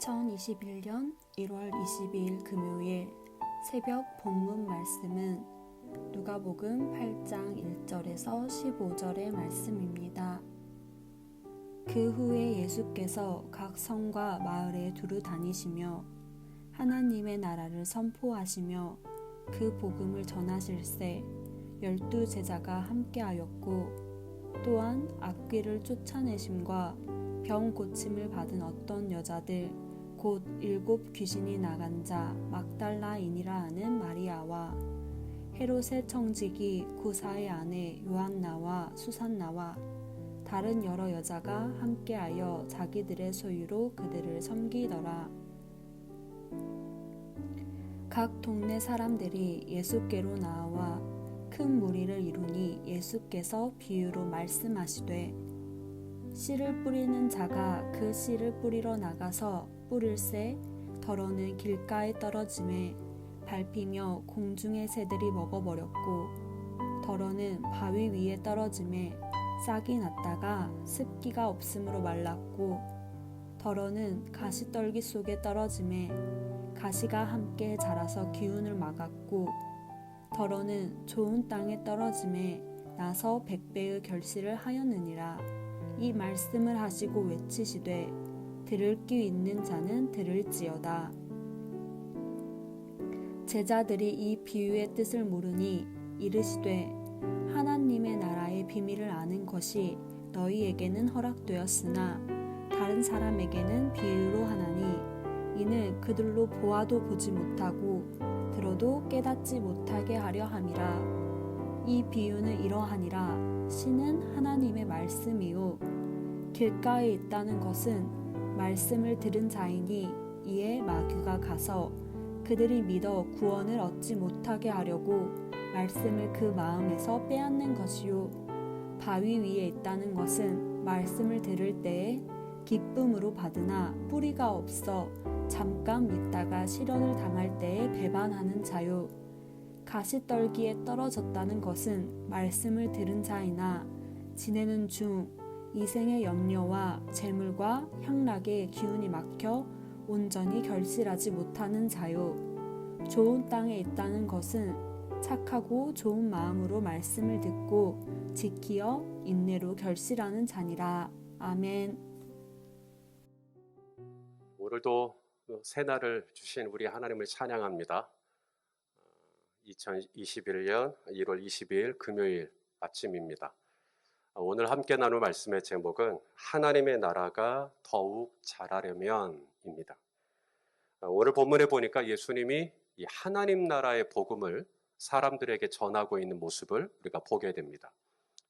2021년 1월 22일 금요일 새벽 본문 말씀은 누가복음 8장 1절에서 15절의 말씀입니다. 그 후에 예수께서 각 성과 마을에 두루 다니시며 하나님의 나라를 선포하시며 그 복음을 전하실세 12 제자가 함께하였고 또한 악귀를 쫓아내심과 병 고침을 받은 어떤 여자들 곧 7 귀신이 나간 자 막달라인이라 하는 마리아와 헤롯의 청지기 구사의 아내 요한나와 수산나와 다른 여러 여자가 함께하여 자기들의 소유로 그들을 섬기더라. 각 동네 사람들이 예수께로 나와 큰 무리를 이루니 예수께서 비유로 말씀하시되 씨를 뿌리는 자가 그 씨를 뿌리러 나가서 뿌릴새 더러는 길가에 떨어짐에 밟히며 공중의 새들이 먹어버렸고 더러는 바위 위에 떨어짐에 싹이 났다가 습기가 없으므로 말랐고 더러는 가시떨기 속에 떨어짐에 가시가 함께 자라서 기운을 막았고 더러는 좋은 땅에 떨어짐에 나서 100배의 결실을 하였느니라. 이 말씀을 하시고 외치시되 들을 귀 있는 자는 들을지어다. 제자들이 이 비유의 뜻을 모르니 이르시되 하나님의 나라의 비밀을 아는 것이 너희에게는 허락되었으나 다른 사람에게는 비유로 하나니 이는 그들로 보아도 보지 못하고 들어도 깨닫지 못하게 하려 함이라. 이 비유는 이러하니라. 씨는 하나님의 말씀이요 길가에 있다는 것은 말씀을 들은 자이니 이에 마귀가 가서 그들이 믿어 구원을 얻지 못하게 하려고 말씀을 그 마음에서 빼앗는 것이요 바위 위에 있다는 것은 말씀을 들을 때에 기쁨으로 받으나 뿌리가 없어 잠깐 믿다가 시련을 당할 때에 배반하는 자요 가시떨기에 떨어졌다는 것은 말씀을 들은 자이나 지내는 중 이생의 염려와 재물과 향락에 기운이 막혀 온전히 결실하지 못하는 자요 좋은 땅에 있다는 것은 착하고 좋은 마음으로 말씀을 듣고 지키어 인내로 결실하는 자니라. 아멘. 오늘도 새날을 주신 우리 하나님을 찬양합니다. 2021년 1월 22일 금요일 아침입니다. 오늘 함께 나눌 말씀의 제목은 하나님의 나라가 더욱 자라려면입니다. 오늘 본문에 보니까 예수님이 이 하나님 나라의 복음을 사람들에게 전하고 있는 모습을 우리가 보게 됩니다.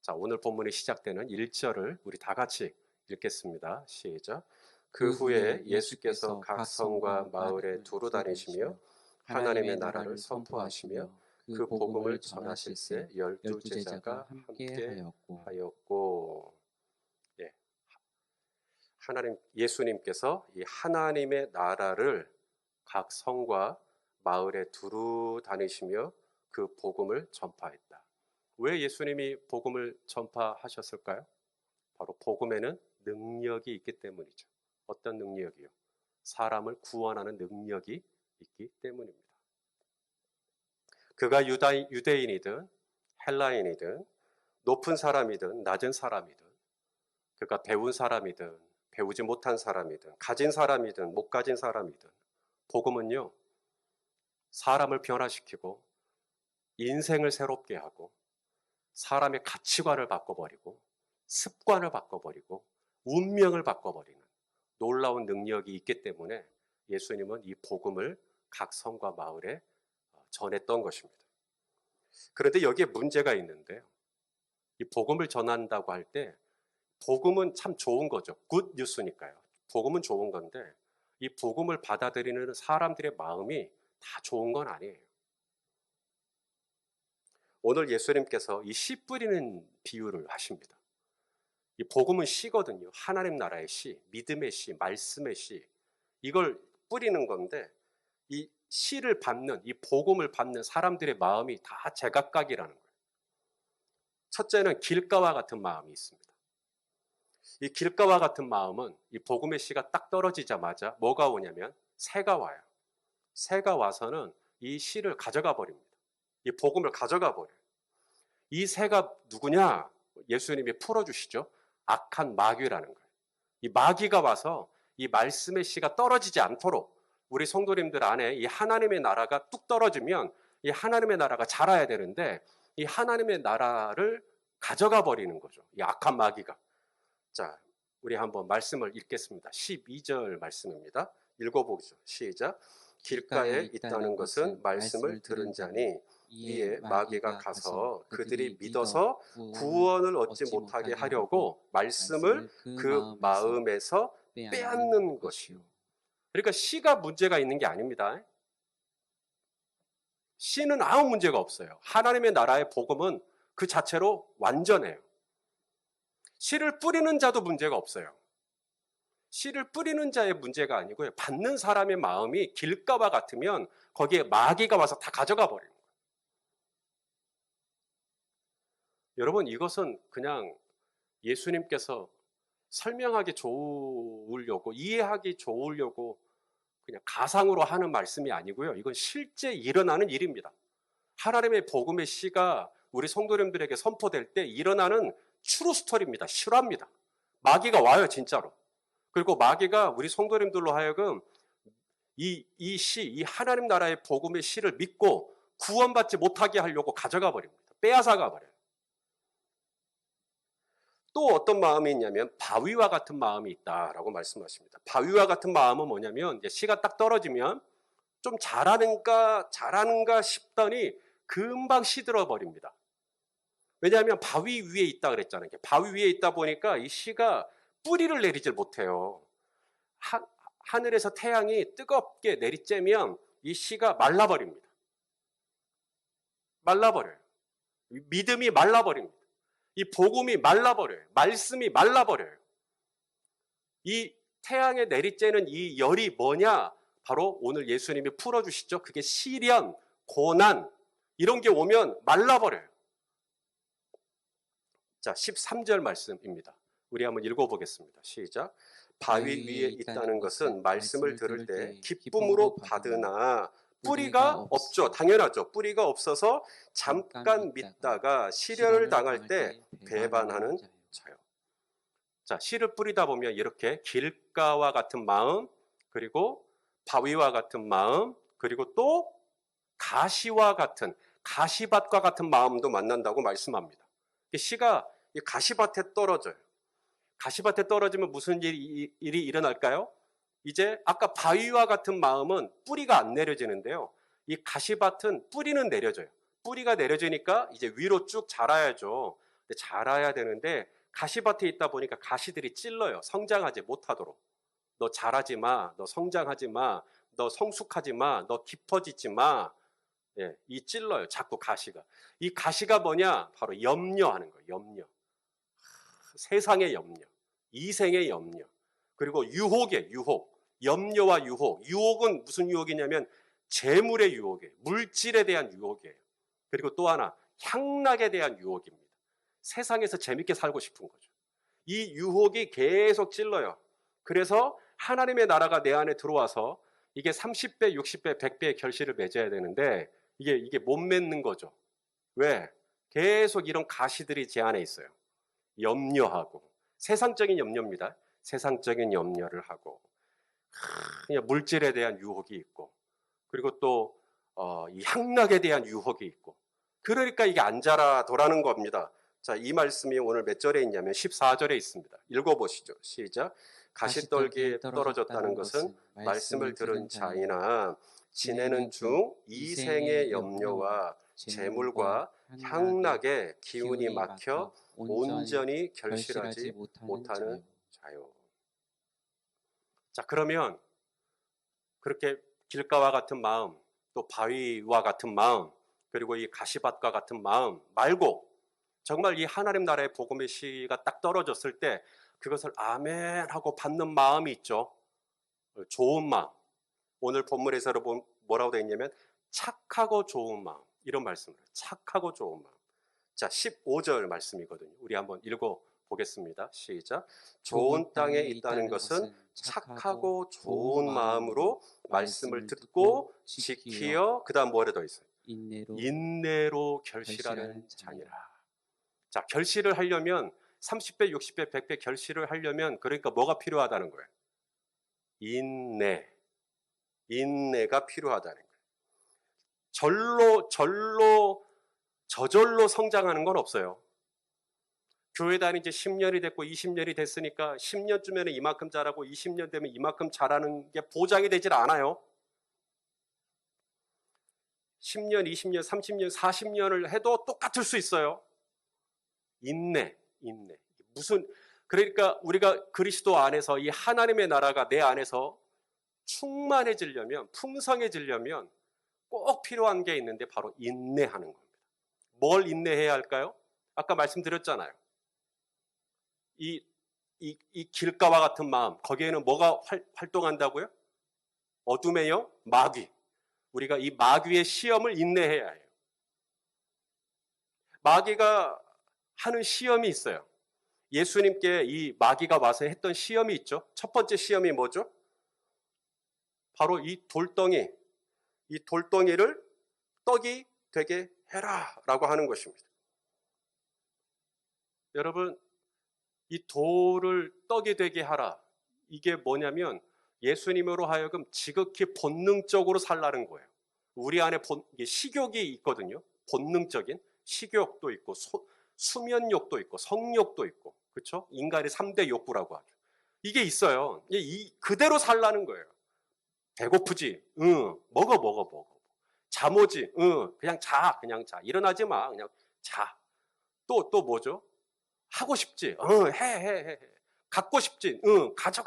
자, 오늘 본문이 시작되는 1절을 우리 다 같이 읽겠습니다. 시작. 그 후에 예수께서 각 성과 마을에 두루 다니시며 하나님의 나라를 선포하시며 그 복음을 전하실세 12 제자가 함께 하였고. 예, 예수님께서 이 하나님의 나라를 각 성과 마을에 두루 다니시며 그 복음을 전파했다. 왜 예수님이 복음을 전파하셨을까요? 바로 복음에는 능력이 있기 때문이죠. 어떤 능력이요? 사람을 구원하는 능력이 있기 때문입니다. 그가 유대인이든 헬라인이든 높은 사람이든 낮은 사람이든 그가 배운 사람이든 배우지 못한 사람이든 가진 사람이든 못 가진 사람이든 복음은요 사람을 변화시키고 인생을 새롭게 하고 사람의 가치관을 바꿔버리고 습관을 바꿔버리고 운명을 바꿔버리는 놀라운 능력이 있기 때문에 예수님은 이 복음을 각 성과 마을에 전했던 것입니다. 그런데 여기에 문제가 있는데요. 이 복음을 전한다고 할 때 복음은 참 좋은 거죠. 굿 뉴스니까요. 복음은 좋은 건데 이 복음을 받아들이는 사람들의 마음이 다 좋은 건 아니에요. 오늘 예수님께서 이 씨 뿌리는 비유를 하십니다. 이 복음은 씨거든요. 하나님 나라의 씨, 믿음의 씨, 말씀의 씨. 이걸 뿌리는 건데 이 씨를 받는, 이 복음을 받는 사람들의 마음이 다 제각각이라는 거예요. 첫째는 길가와 같은 마음이 있습니다. 이 길가와 같은 마음은 이 복음의 씨가 딱 떨어지자마자 뭐가 오냐면 새가 와요. 새가 와서는 이 씨를 가져가 버립니다. 이 복음을 가져가 버려요. 이 새가 누구냐? 예수님이 풀어주시죠. 악한 마귀라는 거예요. 이 마귀가 와서 이 말씀의 씨가 떨어지지 않도록 우리 성도님들 안에 이 하나님의 나라가 뚝 떨어지면 이 하나님의 나라가 자라야 되는데 이 하나님의 나라를 가져가 버리는 거죠. 이 악한 마귀가. 자, 우리 한번 말씀을 읽겠습니다. 12절 말씀입니다. 읽어보죠. 시작. 길가에 있다는 것은 말씀을 들은 자니 이에 마귀가 가서 그들이 믿어서 구원을 얻지 못하게 하려고 말씀을 그 마음에서 빼앗는 것이요. 그러니까 씨가 문제가 있는 게 아닙니다. 씨는 아무 문제가 없어요. 하나님의 나라의 복음은 그 자체로 완전해요. 씨를 뿌리는 자도 문제가 없어요. 씨를 뿌리는 자의 문제가 아니고요. 받는 사람의 마음이 길가와 같으면 거기에 마귀가 와서 다 가져가 버리는 거예요. 여러분, 이것은 그냥 예수님께서 설명하기 좋으려고, 이해하기 좋으려고 그냥 가상으로 하는 말씀이 아니고요. 이건 실제 일어나는 일입니다. 하나님의 복음의 씨가 우리 성도님들에게 선포될 때 일어나는 트루 스토리입니다. 실화입니다. 마귀가 와요, 진짜로. 그리고 마귀가 우리 성도님들로 하여금 이 하나님 나라의 복음의 씨를 믿고 구원받지 못하게 하려고 가져가 버립니다. 빼앗아가 버려요. 또 어떤 마음이 있냐면 바위와 같은 마음이 있다라고 말씀하십니다. 바위와 같은 마음은 뭐냐면 이제 씨가 딱 떨어지면 좀 잘하는가 싶더니 금방 시들어 버립니다. 왜냐하면 바위 위에 있다 그랬잖아요. 바위 위에 있다 보니까 이 씨가 뿌리를 내리질 못해요. 하늘에서 태양이 뜨겁게 내리쬐면 이 씨가 말라버립니다. 말라버려요. 믿음이 말라버립니다. 이 복음이 말라버려요. 말씀이 말라버려요. 이 태양에 내리쬐는 이 열이 뭐냐? 바로 오늘 예수님이 풀어주시죠. 그게 시련, 고난 이런 게 오면 말라버려요. 자, 13절 말씀입니다. 우리 한번 읽어보겠습니다. 시작. 바위 위에 있다는 것은 말씀을 들을 때 기쁨으로 받으나 뿌리가 없죠. 당연하죠. 뿌리가 없어서 잠깐 믿다가 시련을 당할 때 배반하는 자요. 자, 씨를 뿌리다 보면 이렇게 길가와 같은 마음, 그리고 바위와 같은 마음, 그리고 또 가시와 같은, 가시밭과 같은 마음도 만난다고 말씀합니다. 씨가 가시밭에 떨어져요. 가시밭에 떨어지면 무슨 일이 일어날까요? 이제 아까 바위와 같은 마음은 뿌리가 안 내려지는데요. 이 가시밭은 뿌리는 내려져요. 뿌리가 내려지니까 이제 위로 쭉 자라야죠. 근데 자라야 되는데 가시밭에 있다 보니까 가시들이 찔러요. 성장하지 못하도록. 너 자라지 마. 너 성장하지 마. 너 성숙하지 마. 너 깊어지지 마. 예, 이 찔러요. 자꾸 가시가. 이 가시가 뭐냐? 바로 염려하는 거예요. 염려. 세상의 염려. 이생의 염려. 그리고 유혹의 유혹. 염려와 유혹. 유혹은 무슨 유혹이냐면 재물의 유혹이에요. 물질에 대한 유혹이에요. 그리고 또 하나 향락에 대한 유혹입니다. 세상에서 재밌게 살고 싶은 거죠. 이 유혹이 계속 찔러요. 그래서 하나님의 나라가 내 안에 들어와서 이게 30배, 60배, 100배의 결실을 맺어야 되는데 이게 못 맺는 거죠. 왜? 계속 이런 가시들이 제 안에 있어요. 염려하고 세상적인 염려입니다. 세상적인 염려를 하고 그냥 물질에 대한 유혹이 있고 그리고 또 이 향락에 대한 유혹이 있고 그러니까 이게 안 자라더라는 겁니다. 자, 이 말씀이 오늘 몇 절에 있냐면 14절에 있습니다. 읽어보시죠. 시작. 가시떨기에 떨어졌다는 것은 말씀을 들은 자이나 지내는 중 이생의 염려와 재물과 향락에 기운이 막혀 온전히 결실하지 못하는 자요. 자, 그러면 그렇게 길가와 같은 마음, 또 바위와 같은 마음, 그리고 이 가시밭과 같은 마음 말고 정말 이 하나님 나라의 복음의 씨가 딱 떨어졌을 때 그것을 아멘 하고 받는 마음이 있죠. 좋은 마음. 오늘 본문에서 뭐라고 되어 있냐면 착하고 좋은 마음. 이런 말씀을 해요. 착하고 좋은 마음. 자, 15절 말씀이거든요. 우리 한번 보겠습니다. 시작. 좋은 땅에 있다는 것은 착하고 좋은 마음으로 말씀을 듣고 지키어, 그 다음 뭐라 더 있어요? 인내로 결실하는 자니라. 자, 결실을 하려면 30배, 60배, 100배 결실을 하려면 그러니까 뭐가 필요하다는 거예요? 인내가 필요하다는 거예요. 저절로 성장하는 건 없어요. 교회 다닌 지 10년이 됐고 20년이 됐으니까 10년쯤에는 이만큼 자라고 20년 되면 이만큼 자라는 게 보장이 되질 않아요. 10년, 20년, 30년, 40년을 해도 똑같을 수 있어요. 인내. 그러니까 우리가 그리스도 안에서 이 하나님의 나라가 내 안에서 충만해지려면, 풍성해지려면 꼭 필요한 게 있는데 바로 인내하는 겁니다. 뭘 인내해야 할까요? 아까 말씀드렸잖아요. 이 길가와 같은 마음, 거기에는 뭐가 활동한다고요? 어둠의 영, 마귀. 우리가 이 마귀의 시험을 인내해야 해요. 마귀가 하는 시험이 있어요. 예수님께 이 마귀가 와서 했던 시험이 있죠. 첫 번째 시험이 뭐죠? 바로 이 돌덩이를 떡이 되게 해라 라고 하는 것입니다. 여러분, 이 돌을 떡이 되게 하라, 이게 뭐냐면 예수님으로 하여금 지극히 본능적으로 살라는 거예요. 우리 안에 식욕이 있거든요. 본능적인 식욕도 있고 수면욕도 있고 성욕도 있고, 그렇죠? 인간의 3대 욕구라고 하죠. 이게 있어요. 그대로 살라는 거예요. 배고프지? 응. 먹어. 잠 오지? 응. 그냥 자. 일어나지 마. 그냥 자. 또 뭐죠? 하고 싶지? 응. 해. 갖고 싶지? 응. 가져.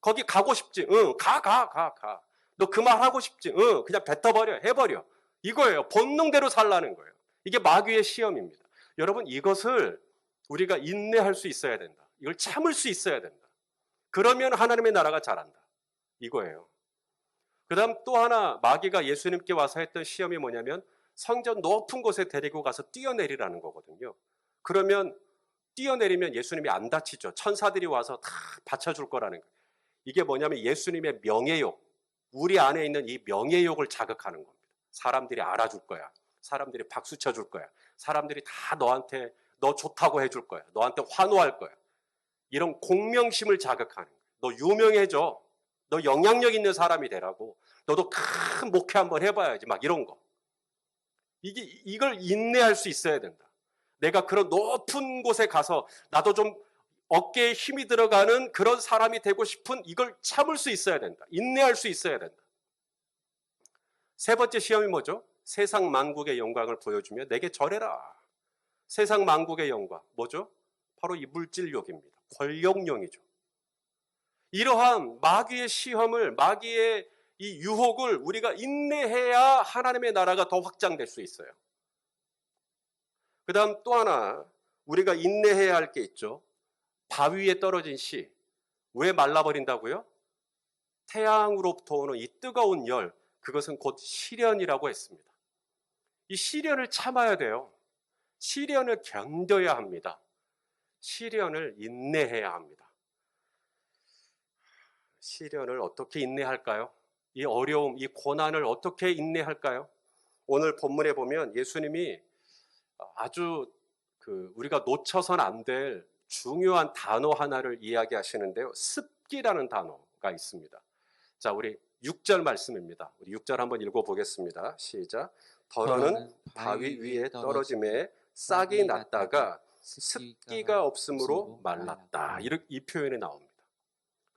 거기 가고 싶지? 응. 가. 너 그 말 하고 싶지? 응. 그냥 뱉어버려. 해버려. 이거예요. 본능대로 살라는 거예요. 이게 마귀의 시험입니다. 여러분, 이것을 우리가 인내할 수 있어야 된다. 이걸 참을 수 있어야 된다. 그러면 하나님의 나라가 자란다. 이거예요. 그 다음 또 하나, 마귀가 예수님께 와서 했던 시험이 뭐냐면 성전 높은 곳에 데리고 가서 뛰어내리라는 거거든요. 그러면 뛰어내리면 예수님이 안 다치죠. 천사들이 와서 다 받쳐줄 거라는 거예요. 이게 뭐냐면 예수님의 명예욕, 우리 안에 있는 이 명예욕을 자극하는 겁니다. 사람들이 알아줄 거야. 사람들이 박수 쳐줄 거야. 사람들이 다 너한테 너 좋다고 해줄 거야. 너한테 환호할 거야. 이런 공명심을 자극하는 거야. 너 유명해져. 너 영향력 있는 사람이 되라고. 너도 큰 목회 한번 해봐야지. 막 이런 거. 이걸 인내할 수 있어야 된다. 내가 그런 높은 곳에 가서 나도 좀 어깨에 힘이 들어가는 그런 사람이 되고 싶은, 이걸 참을 수 있어야 된다. 인내할 수 있어야 된다. 세 번째 시험이 뭐죠? 세상 만국의 영광을 보여주며 내게 절해라. 세상 만국의 영광 뭐죠? 바로 이 물질욕입니다. 권력욕이죠. 이러한 마귀의 시험을, 마귀의 이 유혹을 우리가 인내해야 하나님의 나라가 더 확장될 수 있어요. 그 다음 또 하나 우리가 인내해야 할 게 있죠. 바위 위에 떨어진 씨, 왜 말라버린다고요? 태양으로부터 오는 이 뜨거운 열, 그것은 곧 시련이라고 했습니다. 이 시련을 참아야 돼요. 시련을 견뎌야 합니다. 시련을 인내해야 합니다. 시련을 어떻게 인내할까요? 이 어려움, 이 고난을 어떻게 인내할까요? 오늘 본문에 보면 예수님이 아주 우리가 놓쳐선 안 될 중요한 단어 하나를 이야기하시는데요. 습기라는 단어가 있습니다. 자, 우리 6절 말씀입니다. 우리 6절 한번 읽어보겠습니다. 시작. 더러는 바위 위에 떨어짐에 싹이 났다가 습기가 없으므로 말랐다. 이 표현이 나옵니다.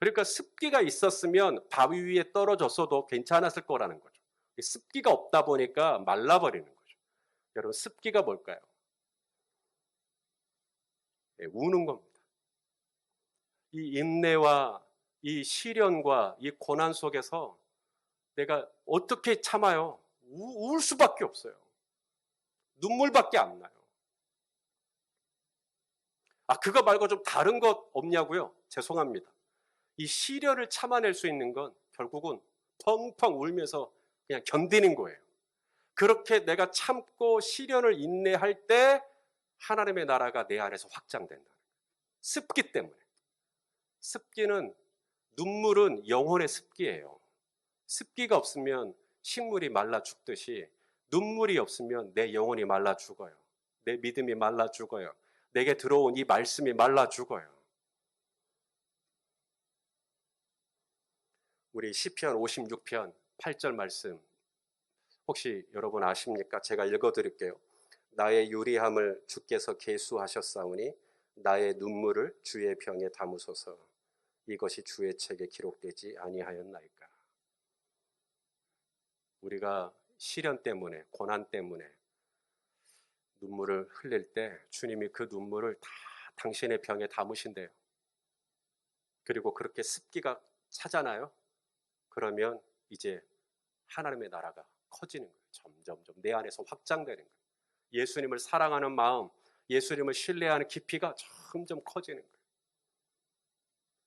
그러니까 습기가 있었으면 바위 위에 떨어졌어도 괜찮았을 거라는 거죠. 습기가 없다 보니까 말라버리는 거죠. 여러분, 습기가 뭘까요? 우는 겁니다. 이 인내와 이 시련과 이 고난 속에서 내가 어떻게 참아요? 울 수밖에 없어요. 눈물밖에 안 나요. 그거 말고 좀 다른 것 없냐고요? 죄송합니다. 이 시련을 참아낼 수 있는 건 결국은 펑펑 울면서 그냥 견디는 거예요. 그렇게 내가 참고 시련을 인내할 때 하나님의 나라가 내 안에서 확장된다. 습기 때문에. 습기는, 눈물은 영혼의 습기예요. 습기가 없으면 식물이 말라 죽듯이 눈물이 없으면 내 영혼이 말라 죽어요. 내 믿음이 말라 죽어요. 내게 들어온 이 말씀이 말라 죽어요. 우리 시편 56편 8절 말씀 혹시 여러분 아십니까? 제가 읽어드릴게요. 나의 유리함을 주께서 계수하셨사오니 나의 눈물을 주의 병에 담으소서. 이것이 주의 책에 기록되지 아니하였나이까. 우리가 시련 때문에, 고난 때문에 눈물을 흘릴 때 주님이 그 눈물을 다 당신의 병에 담으신대요. 그리고 그렇게 습기가 차잖아요. 그러면 이제 하나님의 나라가 커지는 거예요. 점점점 내 안에서 확장되는 거예요. 예수님을 사랑하는 마음, 예수님을 신뢰하는 깊이가 점점 커지는 거예요.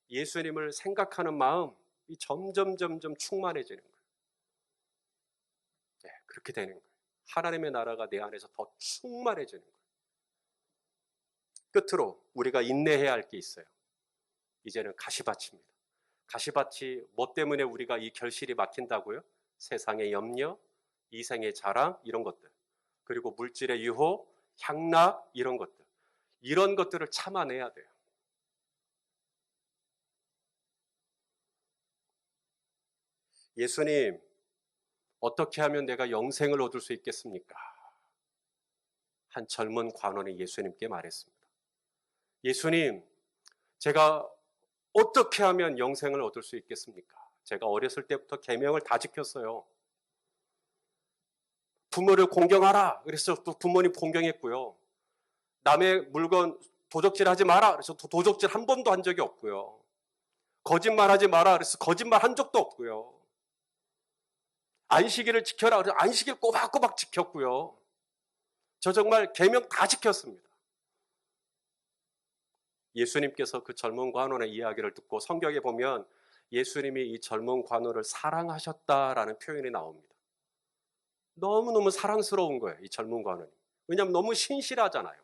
예수님을 생각하는 마음이 점점 충만해지는 거예요. 네, 그렇게 되는 거예요. 하나님의 나라가 내 안에서 더 충만해지는 거예요. 끝으로 우리가 인내해야 할 게 있어요. 이제는 가시밭입니다. 가시밭이 뭐 때문에 우리가 이 결실이 막힌다고요? 세상의 염려, 이생의 자랑 이런 것들, 그리고 물질의 유혹, 향락 이런 것들, 이런 것들을 참아내야 돼요. 예수님, 어떻게 하면 내가 영생을 얻을 수 있겠습니까? 한 젊은 관원이 예수님께 말했습니다. 예수님, 제가 어떻게 하면 영생을 얻을 수 있겠습니까? 제가 어렸을 때부터 계명을 다 지켰어요. 부모를 공경하라. 그래서 또 부모님 공경했고요. 남의 물건 도적질하지 마라. 그래서 도적질 한 번도 한 적이 없고요. 거짓말하지 마라. 그래서 거짓말 한 적도 없고요. 안식일을 지켜라. 그래서 안식일 꼬박꼬박 지켰고요. 저 정말 계명 다 지켰습니다. 예수님께서 그 젊은 관원의 이야기를 듣고 성경에 보면 예수님이 이 젊은 관원을 사랑하셨다라는 표현이 나옵니다. 너무너무 사랑스러운 거예요, 이 젊은 관원이. 왜냐하면 너무 신실하잖아요.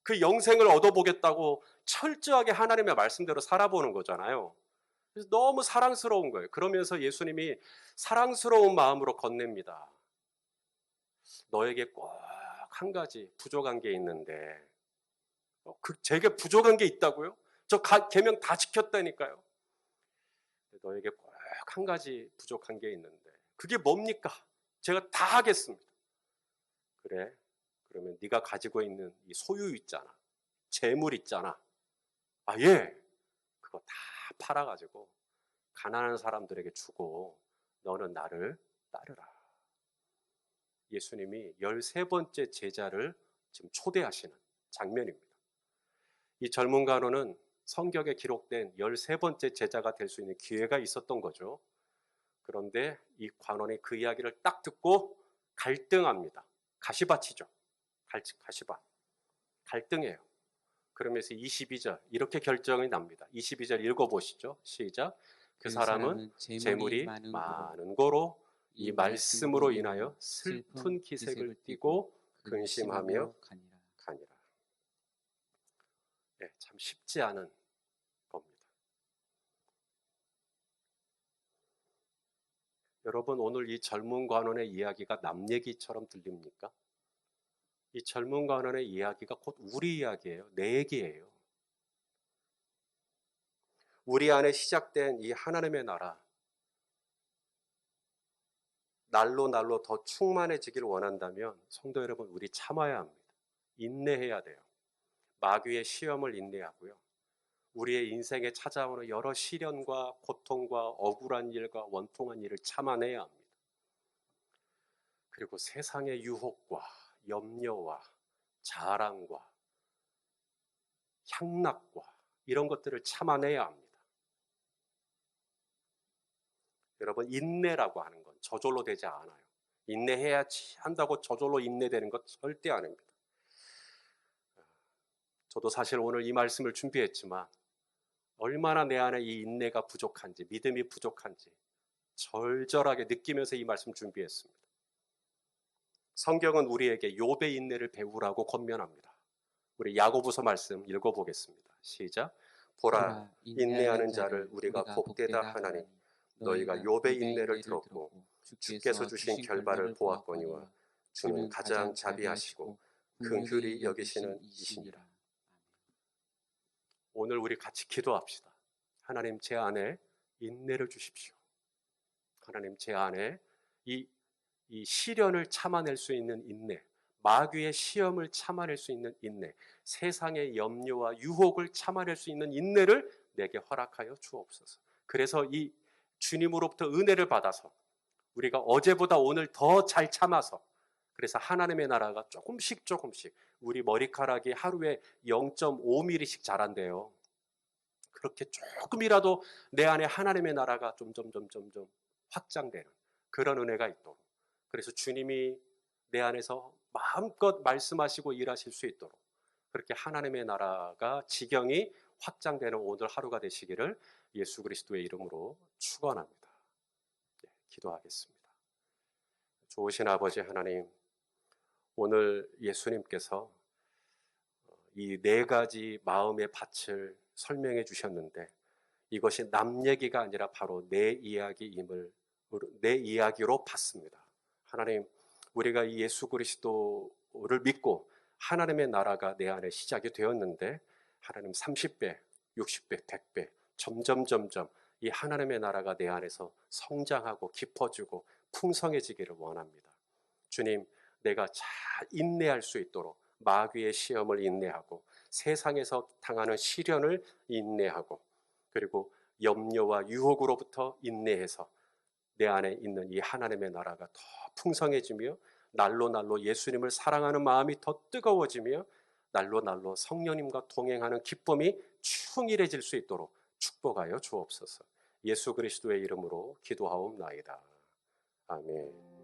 그 영생을 얻어보겠다고 철저하게 하나님의 말씀대로 살아보는 거잖아요. 그래서 너무 사랑스러운 거예요. 그러면서 예수님이 사랑스러운 마음으로 건넵니다. 너에게 꼭 한 가지 부족한 게 있는데, 제게 부족한 게 있다고요? 저 계명 다 지켰다니까요. 너에게 꼭 한 가지 부족한 게 있는데 그게 뭡니까? 제가 다 하겠습니다. 그래? 그러면 네가 가지고 있는 이 소유 있잖아. 재물 있잖아. 아, 예. 그거 다 팔아가지고 가난한 사람들에게 주고 너는 나를 따르라. 예수님이 13번째 제자를 지금 초대하시는 장면입니다. 이 젊은 관원은 성경에 기록된 13번째 제자가 될 수 있는 기회가 있었던 거죠. 그런데 이 관원이 그 이야기를 딱 듣고 갈등합니다. 가시밭이죠. 가시밭. 갈등해요. 그러면서 22절 이렇게 결정이 납니다. 22절 읽어보시죠. 시작. 그 사람은 재물이 많은 거로 이 말씀으로 인하여 슬픈 기색을 띠고 근심하며 가니라. 네, 참 쉽지 않은 겁니다. 여러분, 오늘 이 젊은 관원의 이야기가 남 얘기처럼 들립니까? 이 젊은 관원의 이야기가 곧 우리 이야기예요. 내 얘기예요. 우리 안에 시작된 이 하나님의 나라, 날로 더 충만해지길 원한다면 성도 여러분, 우리 참아야 합니다. 인내해야 돼요. 마귀의 시험을 인내하고요. 우리의 인생에 찾아오는 여러 시련과 고통과 억울한 일과 원통한 일을 참아내야 합니다. 그리고 세상의 유혹과 염려와 자랑과 향락과 이런 것들을 참아내야 합니다. 여러분, 인내라고 하는 건 저절로 되지 않아요. 인내해야지 한다고 저절로 인내되는 것 절대 아닙니다. 저도 사실 오늘 이 말씀을 준비했지만 얼마나 내 안에 이 인내가 부족한지, 믿음이 부족한지 절절하게 느끼면서 이 말씀 준비했습니다. 성경은 우리에게 욥의 인내를 배우라고 권면합니다. 우리 야고보서 말씀 읽어보겠습니다. 시작. 보라, 보라, 인내하는 자를 우리가 복되다 하나니 너희가 욥의 인내를 들었고 주께서 주신 결과를 보았거니와 주는 가장 자비하시고 긍휼히 여기시는 이시니라. 오늘 우리 같이 기도합시다. 하나님, 제 안에 인내를 주십시오. 하나님, 제 안에 이 시련을 참아낼 수 있는 인내, 마귀의 시험을 참아낼 수 있는 인내, 세상의 염려와 유혹을 참아낼 수 있는 인내를 내게 허락하여 주옵소서. 그래서 이 주님으로부터 은혜를 받아서 우리가 어제보다 오늘 더 잘 참아서, 그래서 하나님의 나라가 조금씩 우리 머리카락이 하루에 0.5mm씩 자란대요. 그렇게 조금이라도 내 안에 하나님의 나라가 점점 확장되는 그런 은혜가 있도록, 그래서 주님이 내 안에서 마음껏 말씀하시고 일하실 수 있도록 그렇게 하나님의 나라가 지경이 확장되는 오늘 하루가 되시기를 예수 그리스도의 이름으로 축원합니다. 기도하겠습니다. 좋으신 아버지 하나님, 오늘 예수님께서 이 네 가지 마음의 밭을 설명해 주셨는데 이것이 남 얘기가 아니라 바로 내 이야기로 봤습니다. 하나님, 우리가 이 예수 그리스도를 믿고 하나님의 나라가 내 안에 시작이 되었는데 하나님 30배, 60배, 100배 점점 이 하나님의 나라가 내 안에서 성장하고 깊어지고 풍성해지기를 원합니다. 주님, 내가 잘 인내할 수 있도록 마귀의 시험을 인내하고 세상에서 당하는 시련을 인내하고 그리고 염려와 유혹으로부터 인내해서 내 안에 있는 이 하나님의 나라가 더 풍성해지며 날로 예수님을 사랑하는 마음이 더 뜨거워지며 날로 성령님과 동행하는 기쁨이 충일해질 수 있도록 축복하여 주옵소서. 예수 그리스도의 이름으로 기도하옵나이다. 아멘.